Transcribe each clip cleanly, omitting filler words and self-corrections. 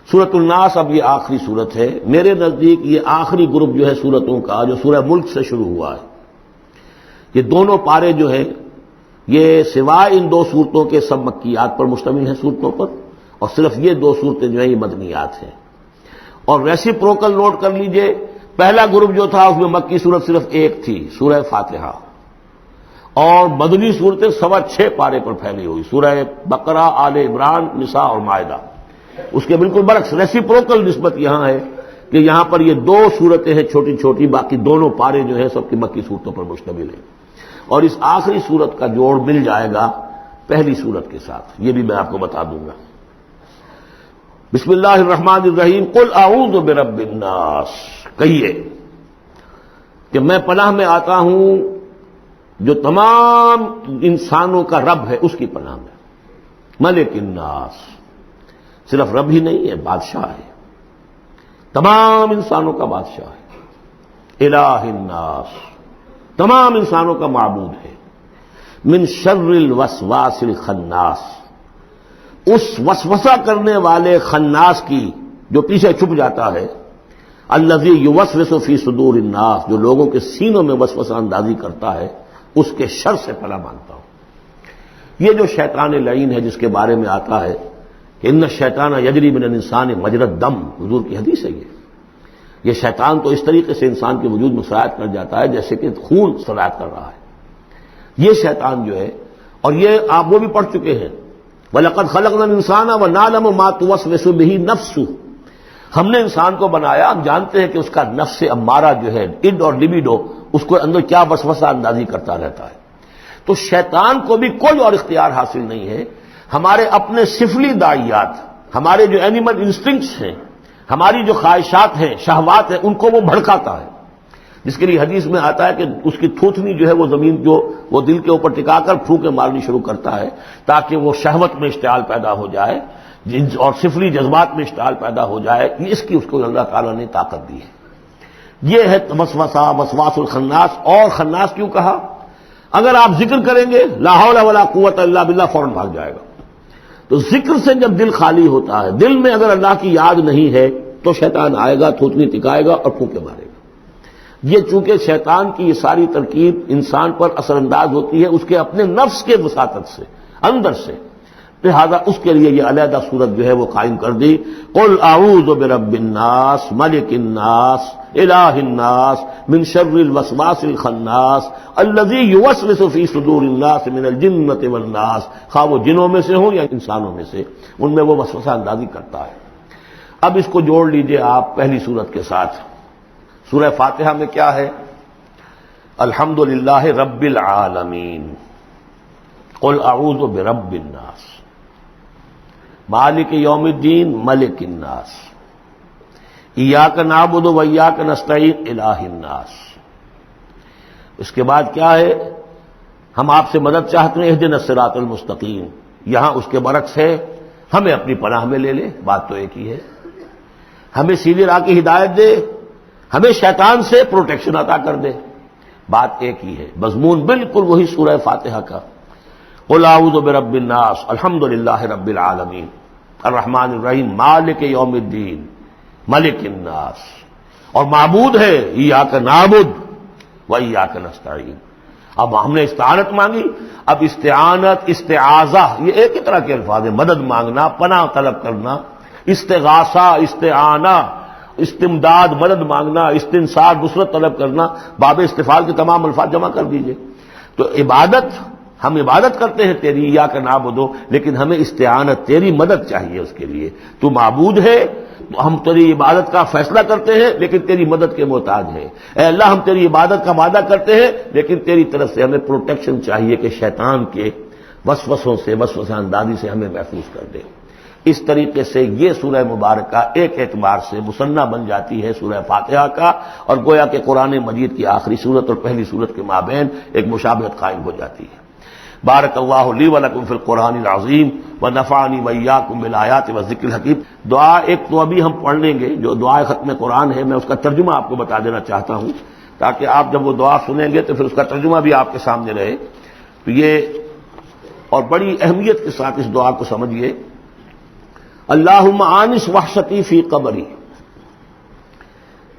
سورۃ الناس اب یہ آخری سورت ہے میرے نزدیک. یہ آخری گروپ جو ہے سورتوں کا جو سورہ ملک سے شروع ہوا ہے. یہ دونوں پارے جو ہیں یہ سوائے ان دو صورتوں کے سب مکیات پر مشتمل ہیں صورتوں پر، اور صرف یہ دو صورتیں جو ہیں یہ مدنیات ہیں. اور ریسیپروکل نوٹ کر لیجئے، پہلا گروپ جو تھا اس میں مکی صورت صرف ایک تھی، سورہ فاتحہ، اور مدنی صورتیں 6.25 پارے پر پھیلی ہوئی، سورہ بقرہ، آل عمران، نساء اور مائدہ. اس کے بالکل برعکس ریسیپروکل نسبت یہاں ہے کہ یہاں پر یہ دو صورتیں ہیں چھوٹی چھوٹی، باقی دونوں پارے جو ہیں سب کی مکی صورتوں پر مشتمل ہیں. اور اس آخری صورت کا جوڑ مل جائے گا پہلی صورت کے ساتھ، یہ بھی میں آپ کو بتا دوں گا. بسم اللہ الرحمن الرحیم. قل اعوذ برب الناس، کہیے کہ میں پناہ میں آتا ہوں جو تمام انسانوں کا رب ہے اس کی پناہ میں. ملک الناس، صرف رب ہی نہیں ہے، بادشاہ ہے، تمام انسانوں کا بادشاہ ہے. الہ الناس، تمام انسانوں کا معبود ہے. من شر الوسواس الخناس، اس وسوسہ کرنے والے خناس کی جو پیچھے چھپ جاتا ہے. الذی یوسوس فی صدور الناس، جو لوگوں کے سینوں میں وسوسہ اندازی کرتا ہے، اس کے شر سے پناہ مانگتا ہوں. یہ جو شیطان لعین ہے جس کے بارے میں آتا ہے کہ ان الشیطان یجری من الانسان مجری الدم، حضور کی حدیث ہے یہ شیطان تو اس طریقے سے انسان کے وجود میں سرایت کر جاتا ہے جیسے کہ خون سرایت کر رہا ہے. یہ شیطان جو ہے، اور یہ آپ وہ بھی پڑھ چکے ہیں، وَلَقَدْ خَلَقْنَا الْإِنسَانَ وَنَعْلَمُ مَا تُوَسْوِسُ بِهِ نَفْسُهُ، ہم نے انسان کو بنایا، ہم جانتے ہیں کہ اس کا نفس امارہ جو ہے، اڈ اور لبیڈو، اس کو اندر کیا وسوسہ اندازی کرتا رہتا ہے. تو شیطان کو بھی کوئی اور اختیار حاصل نہیں ہے. ہمارے اپنے سفلی داعیات، ہمارے جو اینیمل انسٹنکٹس ہیں، ہماری جو خواہشات ہیں، شہوات ہیں، ان کو وہ بھڑکاتا ہے. جس کے لیے حدیث میں آتا ہے کہ اس کی تھوتنی جو ہے وہ زمین جو وہ دل کے اوپر ٹکا کر پھونکے مارنی شروع کرتا ہے تاکہ وہ شہوت میں اشتعال پیدا ہو جائے اور سفلی جذبات میں اشتعال پیدا ہو جائے. اس کی اس کو اللہ تعالیٰ نے طاقت دی ہے. یہ ہے وسوسہ، وسواس الخناس. اور خناس کیوں کہا؟ اگر آپ ذکر کریں گے لا حول ولا قوت الا باللہ، فوراً بھاگ جائے گا. تو ذکر سے جب دل خالی ہوتا ہے، دل میں اگر اللہ کی یاد نہیں ہے تو شیطان آئے گا، تھوتنی ٹکائے گا اور پھونکے مارے گا. یہ چونکہ شیطان کی یہ ساری ترکیب انسان پر اثر انداز ہوتی ہے اس کے اپنے نفس کے وساطت سے، اندر سے، لہذا اس کے لیے یہ علیحدہ صورت جو ہے وہ قائم کر دی. قل اعوذ برب الناس ملک الناس الہ الناس من شر الوسواس الخناس الذی یوسوس فی صدور الناس من الجنۃ والناس. خواہ وہ جنوں میں سے ہوں یا انسانوں میں سے، ان میں وہ وسوسہ اندازی کرتا ہے. اب اس کو جوڑ لیجئے آپ پہلی صورت کے ساتھ. سورہ فاتحہ میں کیا ہے؟ الحمدللہ رب العالمین، قل اعوذ برب الناس، مالک یوم الدین، ملک الناس، ایاک نعبد و ایاک نستعین، الہ الناس. اس کے بعد کیا ہے؟ ہم آپ سے مدد چاہتے ہیں، اہدنا الصراط المستقیم. یہاں اس کے برعکس ہے، ہمیں اپنی پناہ میں لے لے. بات تو ایک ہی ہے، ہمیں سیدھی راہ کی ہدایت دے، ہمیں شیطان سے پروٹیکشن عطا کر دے. بات ایک ہی ہے، مضمون بالکل وہی سورہ فاتحہ کا. قل اعوذ برب الناس، الحمدللہ رب العالمین، الرحمن الرحیم، مالک یوم الدین، ملک الناس. اور معبود ہے ایاک نعبد و ایاک نستعین. اب ہم نے استعانت مانگی. اب استعانت، استعاذہ، یہ ایک ہی طرح کے الفاظ ہیں. مدد مانگنا، پناہ طلب کرنا، استغاثہ، استعانہ، استمداد، مدد مانگنا، استنصار، نصرت طلب کرنا، باب استفعال کے تمام الفاظ جمع کر دیجئے. تو عبادت، ہم عبادت کرتے ہیں تیری، ایاک نعبد، لیکن ہمیں استعانت، تیری مدد چاہیے اس کے لیے. تو معبود ہے، ہم تیری عبادت کا فیصلہ کرتے ہیں لیکن تیری مدد کے محتاج ہیں. اے اللہ، ہم تیری عبادت کا وعدہ کرتے ہیں لیکن تیری طرف سے ہمیں پروٹیکشن چاہیے کہ شیطان کے وسوسوں سے، وسوسہ اندازی سے ہمیں محفوظ کر دے. اس طریقے سے یہ سورہ مبارکہ ایک اعتبار سے مثنیٰ بن جاتی ہے سورہ فاتحہ کا، اور گویا کہ قرآن مجید کی آخری سورت اور پہلی سورت کے مابین ایک مشابہت قائم ہو جاتی ہے. بارک اللہ لی ولکم فی القرآن العظیم ونفعنی وایاکم بالآیات والذکر الحکیم. دعا ایک تو ابھی ہم پڑھ لیں گے جو دعائے ختم قرآن ہے، میں اس کا ترجمہ آپ کو بتا دینا چاہتا ہوں تاکہ آپ جب وہ دعا سنیں گے تو پھر اس کا ترجمہ بھی آپ کے سامنے رہے. تو یہ اور بڑی اہمیت کے ساتھ اس دعا کو سمجھیے. اللہم آنس وحشتی فی قبری،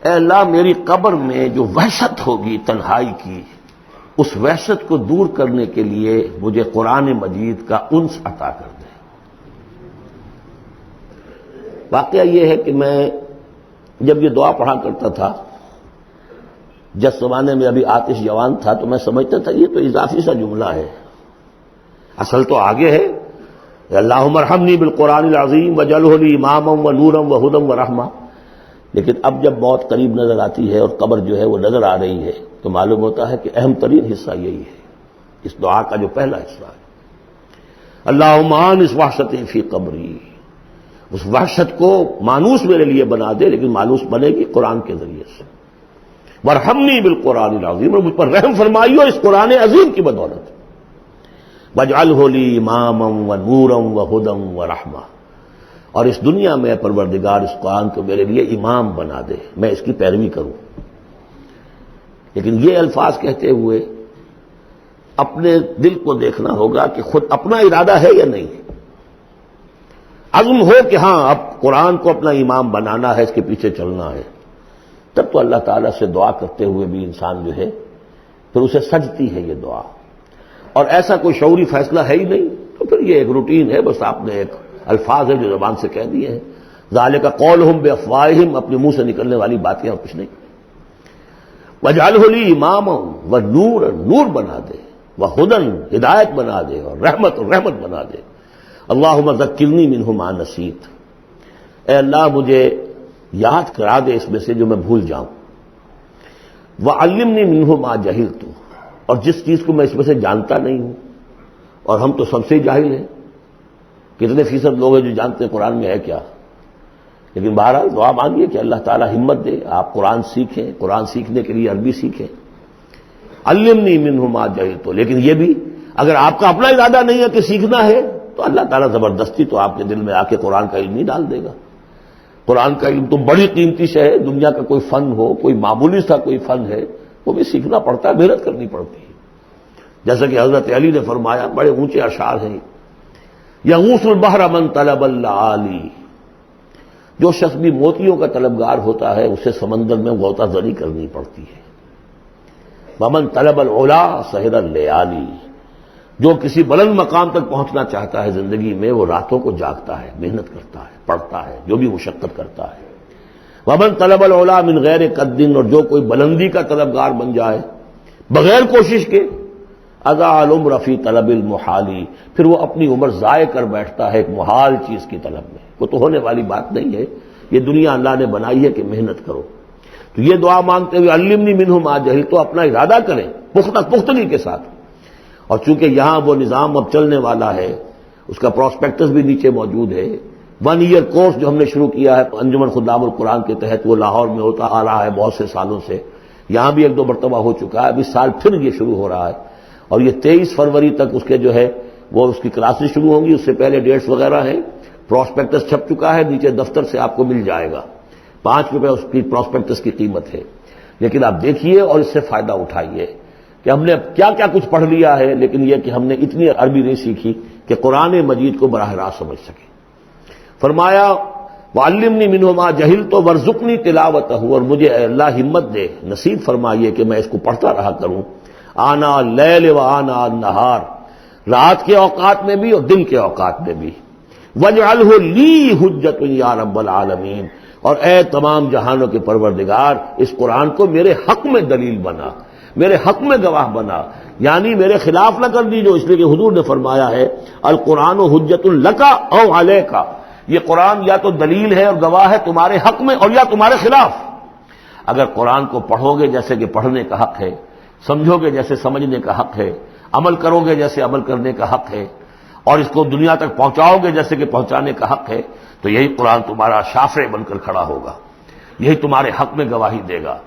اے اللہ میری قبر میں جو وحشت ہوگی تنہائی کی، اس وحشت کو دور کرنے کے لیے مجھے قرآن مجید کا انس عطا کر دے۔ واقعہ یہ ہے کہ میں جب یہ دعا پڑھا کرتا تھا، جس زمانے میں ابھی آتش جوان تھا، تو میں سمجھتا تھا یہ تو اضافی سا جملہ ہے، اصل تو آگے ہے اللہم ارحمنی بالقرآن العظیم وجعلہ لی اماما ونورا وہدی ورحمہ۔ لیکن اب جب موت قریب نظر آتی ہے اور قبر جو ہے وہ نظر آ رہی ہے، تو معلوم ہوتا ہے کہ اہم ترین حصہ یہی ہے، اس دعا کا جو پہلا حصہ ہے، اللہم آنس وحشتی فی قبری، اس وحشت کو مانوس میرے لیے بنا دے، لیکن مانوس بنے گی قرآن کے ذریعے سے۔ وارحمنی بالقرآن العظیم، اور مجھ پر رحم فرمائیو اس قرآن عظیم کی بدولت۔ واجعلہ لی اماما ونورا وہدی ورحمہ، اور اس دنیا میں پروردگار اس قرآن کو میرے لیے امام بنا دے، میں اس کی پیروی کروں۔ لیکن یہ الفاظ کہتے ہوئے اپنے دل کو دیکھنا ہوگا کہ خود اپنا ارادہ ہے یا نہیں۔ عزم ہو کہ ہاں اب قرآن کو اپنا امام بنانا ہے، اس کے پیچھے چلنا ہے، تب تو اللہ تعالیٰ سے دعا کرتے ہوئے بھی انسان جو ہے پھر اسے سجتی ہے یہ دعا، اور ایسا کوئی شعوری فیصلہ ہے ہی نہیں، تو پھر یہ ایک روٹین ہے، بس آپ نے ایک الفاظ ہے جو زبان سے کہہ دیے ہیں، ذالک قولہم بافواہہم، اپنے منہ سے نکلنے والی باتیں اور کچھ نہیں۔ وجعلہ لی اماما ونورا، نور بنا دے، وہدی، ہدایت بنا دے، اور رحمت بنا دے۔ اللہم ذکرنی منہ ما نسیت، اے اللہ مجھے یاد کرا دے اس میں سے جو میں بھول جاؤں۔ وعلمنی منہ ما جہلت، اور جس چیز کو میں اس میں سے جانتا نہیں ہوں، اور ہم تو سب سے جاہل ہیں، کتنے فیصد لوگ ہیں جو جانتے ہیں قرآن میں ہے کیا۔ لیکن بہرحال دعا مانگیے کہ اللہ تعالیٰ ہمت دے، آپ قرآن سیکھیں، قرآن سیکھنے کے لیے عربی سیکھیں۔ علمنی منہ ما جہلت، لیکن یہ بھی اگر آپ کا اپنا ارادہ نہیں ہے کہ سیکھنا ہے، تو اللہ تعالیٰ زبردستی تو آپ کے دل میں آ کے قرآن کا علم نہیں ڈال دے گا۔ قرآن کا علم تو بڑی قیمتی شے ہے، دنیا کا کوئی فن ہو، کوئی معمولی سا کوئی فن ہے، وہ بھی سیکھنا پڑتا ہے، محنت کرنی پڑتی ہے۔ جیسا کہ حضرت علی نے فرمایا، بڑے اونچے اشعار ہیں، یغوث البحر من طلب اللآلی، جو شخص بھی موتیوں کا طلبگار ہوتا ہے اسے سمندر میں غوطہ زنی کرنی پڑتی ہے۔ ومن طلب العلا سہر اللیالی، جو کسی بلند مقام تک پہنچنا چاہتا ہے زندگی میں، وہ راتوں کو جاگتا ہے، محنت کرتا ہے، پڑھتا ہے، جو بھی مشقت کرتا ہے۔ ومن طلب العلا من غیر قد، اور جو کوئی بلندی کا طلبگار بن جائے بغیر کوشش کے، اضاع العمر فی طلب المحالی، پھر وہ اپنی عمر ضائع کر بیٹھتا ہے ایک محال چیز کی طلب میں۔ وہ تو ہونے والی بات نہیں ہے، یہ دنیا اللہ نے بنائی ہے کہ محنت کرو۔ تو یہ دعا مانگتے ہوئے علمنی منہ ما جہلت، تو اپنا ارادہ کریں پختگی کے ساتھ۔ اور چونکہ یہاں وہ نظام اب چلنے والا ہے، اس کا پراسپیکٹس بھی نیچے موجود ہے، 1 ایئر کورس جو ہم نے شروع کیا ہے انجمن خدام القرآن کے تحت، وہ لاہور میں ہوتا آ رہا ہے بہت سے سالوں سے، یہاں بھی 1-2 مرتبہ ہو چکا ہے، اب اس سال پھر یہ شروع ہو رہا ہے، اور یہ 23 فروری تک اس کے جو ہے وہ اس کی کلاسز شروع ہوں گی۔ اس سے پہلے ڈیٹس وغیرہ ہیں، پراسپیکٹس چھپ چکا ہے، نیچے دفتر سے آپ کو مل جائے گا، 5 روپے اس کی پراسپیکٹس کی قیمت ہے۔ لیکن آپ دیکھیے اور اس سے فائدہ اٹھائیے کہ ہم نے کیا کیا کچھ پڑھ لیا ہے، لیکن یہ کہ ہم نے اتنی عربی نہیں سیکھی کہ قرآن مجید کو براہ راست سمجھ سکیں۔ فرمایا وعلمنی منہ ما جہلت وارزقنی تلاوتہ، اور مجھے اے اللہ ہمت دے، نصیب فرمائیے کہ میں اس کو پڑھتا رہا کروں، آنا اللیل و آنا النہار، رات کے اوقات میں بھی اور دن کے اوقات میں بھی۔ وجعلہ لی حجۃ یا رب العالمین، اور اے تمام جہانوں کے پروردگار اس قرآن کو میرے حق میں دلیل بنا، میرے حق میں گواہ بنا، یعنی میرے خلاف نہ کر دیجو، اس لیے کہ حضور نے فرمایا ہے القرآن حجۃ لک او علیک، یہ قرآن یا تو دلیل ہے اور گواہ ہے تمہارے حق میں اور یا تمہارے خلاف۔ اگر قرآن کو پڑھو گے جیسے کہ پڑھنے کا حق ہے، سمجھو گے جیسے سمجھنے کا حق ہے، عمل کرو گے جیسے عمل کرنے کا حق ہے، اور اس کو دنیا تک پہنچاؤ گے جیسے کہ پہنچانے کا حق ہے، تو یہی قرآن تمہارا شافع بن کر کھڑا ہوگا، یہی تمہارے حق میں گواہی دے گا۔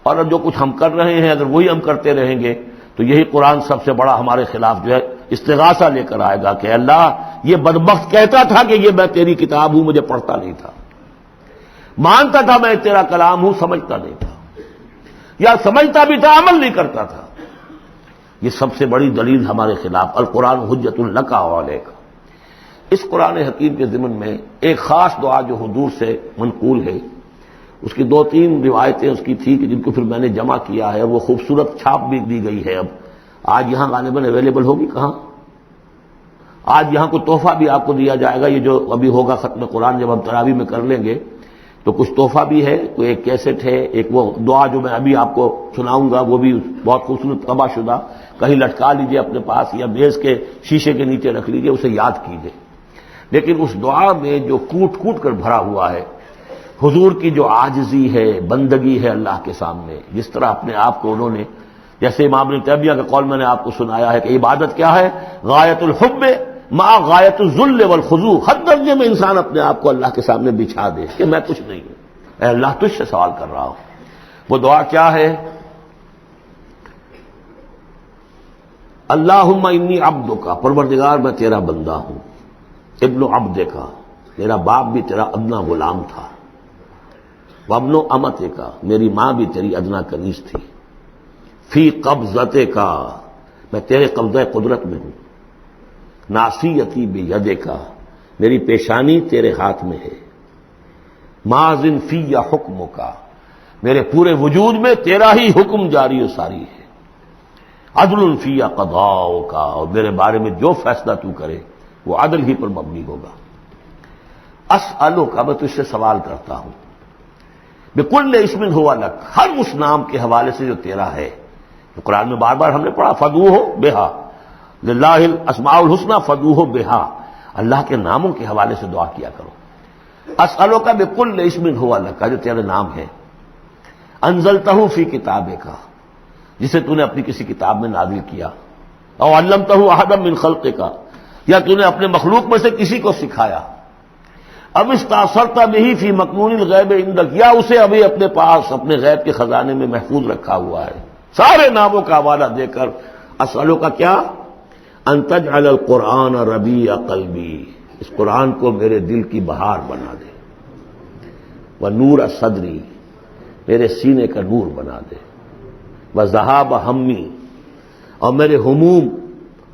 اور جو کچھ ہم کر رہے ہیں اگر وہی ہم کرتے رہیں گے تو یہی قرآن سب سے بڑا ہمارے خلاف جو ہے استغاثہ لے کر آئے گا کہ اللہ یہ بدبخت کہتا تھا کہ یہ میں تیری کتاب ہوں، مجھے پڑھتا نہیں تھا، مانتا تھا میں تیرا کلام ہوں، سمجھتا نہیں تھا، یا سمجھتا بھی تھا عمل نہیں کرتا تھا۔ یہ سب سے بڑی دلیل ہمارے خلاف، القرآن حجۃ لک و علیک۔ اس قرآن حکیم کے ضمن میں ایک خاص دعا جو حضور سے منقول ہے، اس کی 2-3 روایتیں اس کی تھی کہ جن کو پھر میں نے جمع کیا ہے، وہ خوبصورت چھاپ بھی دی گئی ہے۔ اب آج یہاں غالباً اویلیبل ہوگی کہاں؟ آج یہاں کوئی تحفہ بھی آپ کو دیا جائے گا، یہ جو ابھی ہوگا ختم قرآن جب ہم تراویح میں کر لیں گے تو کچھ تحفہ بھی ہے، کوئی ایک کیسٹ ہے، ایک وہ دعا جو میں ابھی آپ کو سناؤں گا وہ بھی بہت خوبصورت طبع شدہ، کہیں لٹکا لیجئے اپنے پاس یا میز کے شیشے کے نیچے رکھ لیجئے، اسے یاد کیجئے۔ لیکن اس دعا میں جو کوٹ کوٹ کر بھرا ہوا ہے، حضور کی جو عاجزی ہے، بندگی ہے اللہ کے سامنے، جس طرح اپنے آپ کو انہوں نے، جیسے امام ابن تیمیہ کا قول میں نے آپ کو سنایا ہے کہ عبادت کیا ہے؟ غایت الحب مع غایت الذل والخضوع، ہر درجے میں انسان اپنے آپ کو اللہ کے سامنے بچھا دے کہ میں کچھ نہیں ہوں، اے اللہ تجھ سے سوال کر رہا ہوں۔ وہ دعا کیا ہے؟ اللہم انی عبدک، پروردگار میں تیرا بندہ ہوں، ابن عبدک، میرا باپ بھی تیرا ادنا غلام تھا، وابن امتک، میری ماں بھی تیری ادنا کنیز تھی، فی قبضتک، میں تیرے قبضہ قدرت میں ہوں، ناصیتی بیدک، میری پیشانی تیرے ہاتھ میں ہے، ماضٍ فی حکمک، میرے پورے وجود میں تیرا ہی حکم جاری و ساری ہے، عدل فی قضاؤک، اور میرے بارے میں جو فیصلہ تو کرے وہ عدل ہی پر مبنی ہوگا۔ اسألک، میں تجھ سے سوال کرتا ہوں، بکل اسم ہوا لک، ہر اس نام کے حوالے سے جو تیرا ہے، تو قرآن میں بار بار ہم نے پڑھا فدعوہ بہا، للہ الاسماء الحسنی فدعوہ بہا، اللہ کے ناموں کے حوالے سے دعا کیا کرو۔ اسألک بکل اسم ہوا لک، جو تیرے نام ہے، انزلتہ فی کتابک، جسے تو نے اپنی کسی کتاب میں نازل کیا، او علمتہ احدا من خلقک، یا تو نے اپنے مخلوق میں سے کسی کو سکھایا، اب استاثرت بہ فی مکنون الغیب عندک، یا اسے ابھی اپنے پاس اپنے غیب کے خزانے میں محفوظ رکھا ہوا ہے۔ سارے ناموں کا حوالہ دے کر اسألو کا کیا؟ ان تجعل القرآن ربیع قلبی، اس قرآن کو میرے دل کی بہار بنا دے، ونور صدری، میرے سینے کا نور بنا دے، وذہاب ہمی، اور میرے ہموم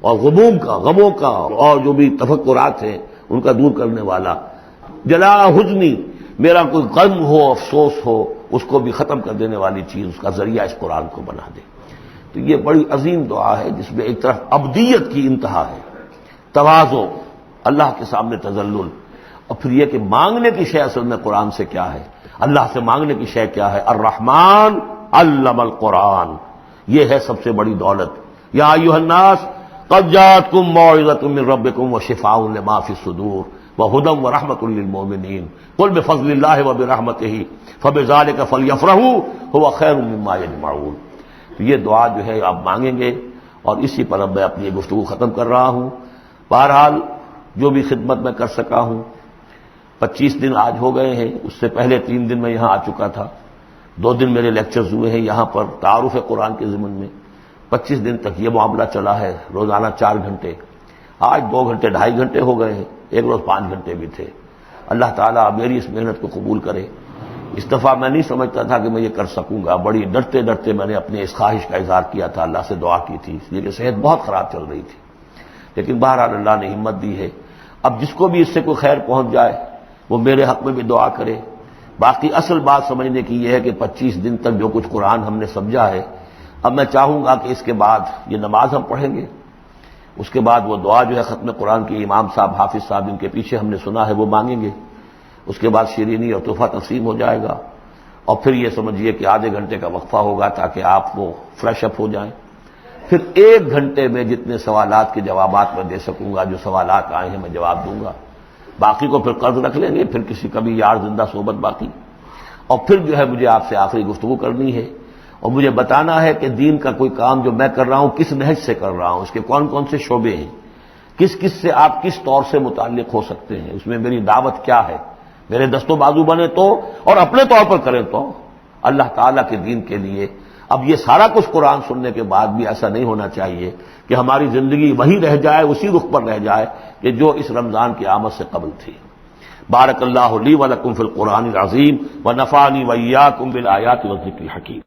اور غموم کا، غموں کا اور جو بھی تفکرات ہیں ان کا دور کرنے والا، جلا حزنی، میرا کوئی غم ہو، افسوس ہو، اس کو بھی ختم کر دینے والی چیز، اس کا ذریعہ اس قرآن کو بنا دے۔ تو یہ بڑی عظیم دعا ہے جس میں ایک طرف عبدیت کی انتہا ہے، تواضع، اللہ کے سامنے تذلل، اور پھر یہ کہ مانگنے کی شے اصل میں قرآن سے کیا ہے، اللہ سے مانگنے کی شے کیا ہے؟ الرحمن علم القرآن، یہ ہے سب سے بڑی دولت۔ یا ایھا الناس قد جاءتکم موعظۃ من ربکم وشفاء لما فی الصدور وہدی ورحمۃ للمؤمنین قل بفضل اللہ وبرحمتہ فبذلک فلیفرحوا ھو خیر مما یجمعون۔ تو یہ دعا جو ہے آپ مانگیں گے، اور اسی پر اب میں اپنی گفتگو ختم کر رہا ہوں۔ بہرحال جو بھی خدمت میں کر سکا ہوں، 25 دن آج ہو گئے ہیں، اس سے پہلے 3 دن میں یہاں آ چکا تھا، 2 دن میرے لیکچرز ہوئے ہیں یہاں پر تعارف قرآن کے ضمن میں، 25 دن تک یہ معاملہ چلا ہے، روزانہ 4 گھنٹے، آج 2 گھنٹے 2.5 گھنٹے ہو گئے ہیں، ایک روز 5 گھنٹے بھی تھے۔ اللہ تعالیٰ میری اس محنت کو قبول کرے۔ اس دفعہ میں نہیں سمجھتا تھا کہ میں یہ کر سکوں گا، بڑی ڈرتے ڈرتے میں نے اپنے اس خواہش کا اظہار کیا تھا، اللہ سے دعا کی تھی، اس لیے کہ صحت بہت خراب چل رہی تھی، لیکن بہرحال اللہ نے ہمت دی ہے۔ اب جس کو بھی اس سے کوئی خیر پہنچ جائے وہ میرے حق میں بھی دعا کرے۔ باقی اصل بات سمجھنے کی یہ ہے کہ 25 دن تک جو کچھ قرآن ہم نے سمجھا ہے، اب میں چاہوں گا کہ اس کے بعد یہ نماز ہم پڑھیں گے، اس کے بعد وہ دعا جو ہے ختم قرآن کی امام صاحب، حافظ صاحب ان کے پیچھے ہم نے سنا ہے وہ مانگیں گے، اس کے بعد شیرینی اور تحفہ تقسیم ہو جائے گا، اور پھر یہ سمجھیے کہ آدھے گھنٹے کا وقفہ ہوگا تاکہ آپ وہ فریش اپ ہو جائیں۔ پھر 1 گھنٹے میں جتنے سوالات کے جوابات میں دے سکوں گا، جو سوالات آئے ہیں میں جواب دوں گا، باقی کو پھر قرض رکھ لیں گے، پھر کسی کبھی یار زندہ صحبت باقی، اور پھر جو ہے مجھے آپ سے آخری گفتگو کرنی ہے، اور مجھے بتانا ہے کہ دین کا کوئی کام جو میں کر رہا ہوں کس نہج سے کر رہا ہوں، اس کے کون کون سے شعبے ہیں، کس کس سے آپ کس طور سے متعلق ہو سکتے ہیں، اس میں میری دعوت کیا ہے، میرے دست و بازو بنے تو، اور اپنے طور پر کریں تو، اللہ تعالیٰ کے دین کے لیے۔ اب یہ سارا کچھ قرآن سننے کے بعد بھی ایسا نہیں ہونا چاہیے کہ ہماری زندگی وہی رہ جائے، اسی رخ پر رہ جائے کہ جو اس رمضان کی آمد سے قبل تھی۔ بارک اللہ لی و لکم فی القرآن العظیم ونفعنی وإیاکم بالآیات والذکر الحکیم۔